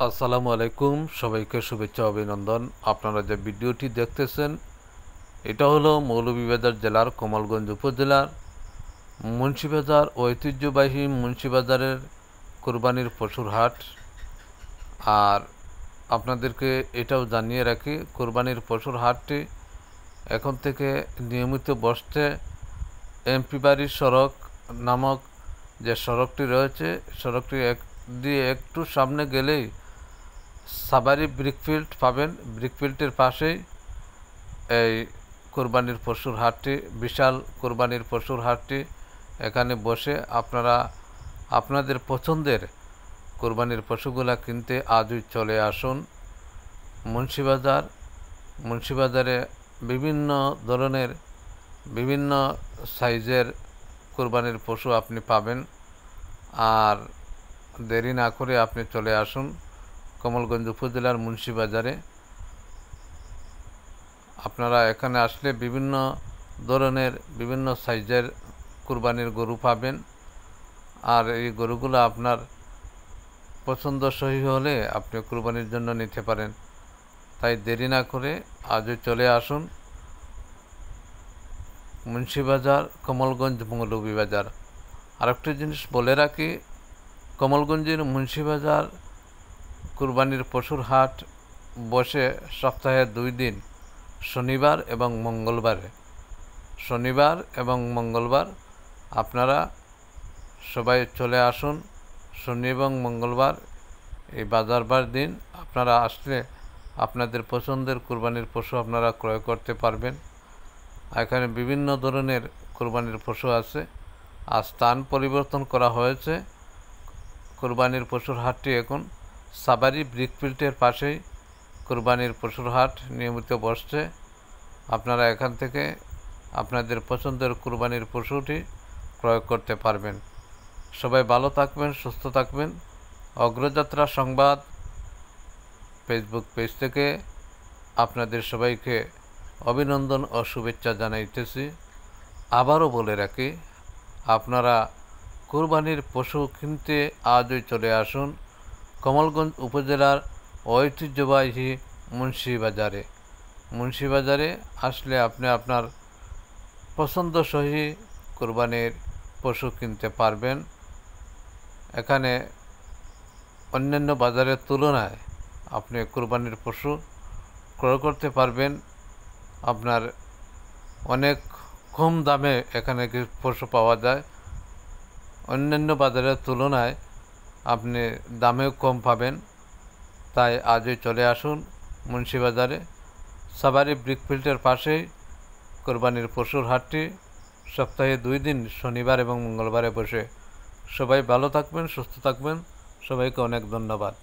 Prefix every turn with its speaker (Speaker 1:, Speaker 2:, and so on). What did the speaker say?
Speaker 1: আসসালামু আলাইকুম, সবাইকে শুভেচ্ছা অভিনন্দন। আপনারা যে ভিডিওটি দেখতেছেন এটা হলো মৌলভীবাজার জেলার কমলগঞ্জ উপজেলার মুন্সিবাজার ঐতিহ্যবাহী মুন্সিবাজারের কোরবানির পশুর হাট। আর আপনাদেরকে এটাও জানিয়ে রাখি, কোরবানির পশুর হাটটি এখন থেকে নিয়মিত বসছে এমপি বাড়ির সড়ক নামক যে সড়কটি রয়েছে, সড়কটি দিয়ে একটু সামনে গেলেই সাবারি ব্রিকফিল্ড পাবেন। ব্রিকফিল্ডের পাশেই এই কোরবানির পশুর হাটটি, বিশাল কোরবানির পশুর হাটটি এখানে বসে আপনারা আপনাদের পছন্দের কোরবানির পশুগুলা কিনতে আজই চলে আসুন। মুন্সিবাজারে বিভিন্ন ধরনের বিভিন্ন সাইজের কোরবানির পশু আপনি পাবেন। আর দেরি না করে আপনি চলে আসুন কমলগঞ্জ উপজেলার মুন্সিবাজারে। আপনারা এখানে আসলে বিভিন্ন ধরনের বিভিন্ন সাইজের কুরবানির গরু পাবেন। আর এই গরুগুলো আপনার পছন্দ সহি হলে আপনি কুরবানির জন্য নিতে পারেন। তাই দেরি না করে আজই চলে আসুন মুন্সিবাজার কমলগঞ্জ মৌলভীবাজার। আরেকটি জিনিস বলে রাখি, কমলগঞ্জের মুন্সিবাজার কুরবানির পশুর হাট বসে সপ্তাহে 2 দিন, শনিবার এবং মঙ্গলবার। আপনারা সবাই চলে আসুন শনি এবং মঙ্গলবার এই বাজারবার দিন। আপনারা আসলে আপনাদের পছন্দের কুরবানির পশু আপনারা ক্রয় করতে পারবেন। এখানে বিভিন্ন ধরনের কুরবানির পশু আছে। আর স্থান পরিবর্তন করা হয়েছে। কুরবানির পশুর হাটটি এখন সাবারি ব্রিকফিল্ডের পাশেই কুরবানির পশুর হাট নিয়মিত বসছে। আপনারা এখান থেকে আপনাদের পছন্দের কুরবানির পশুটি ক্রয় করতে পারবেন। সবাই ভালো থাকবেন, সুস্থ থাকবেন। অগ্রযাত্রা সংবাদ ফেসবুক পেজ থেকে আপনাদের সবাইকে অভিনন্দন ও শুভেচ্ছা জানাইতেছি। আবারও বলে রাখি, আপনারা কুরবানির পশু কিনতে আজই চলে আসুন কমলগঞ্জ উপজেলার ঐতিহ্যবাহী মুন্সিবাজারে আসলে আপনি আপনার পছন্দসই কুরবানির পশু কিনতে পারবেন। এখানে অন্যান্য বাজারের তুলনায় আপনি কুরবানির পশু ক্রয় করতে পারবেন। আপনার অনেক কম দামে এখানে পশু পাওয়া যায়। অন্যান্য বাজারের তুলনায় আপনি দামেও কম পাবেন। তাই আজই চলে আসুন মুন্সিবাজারে সাবারি ব্রিকফিল্ডের পাশেই কোরবানির পশুর হাটটি সপ্তাহে 2 দিন, শনিবার এবং মঙ্গলবারে বসে। সবাই ভালো থাকবেন, সুস্থ থাকবেন। সবাইকে অনেক ধন্যবাদ।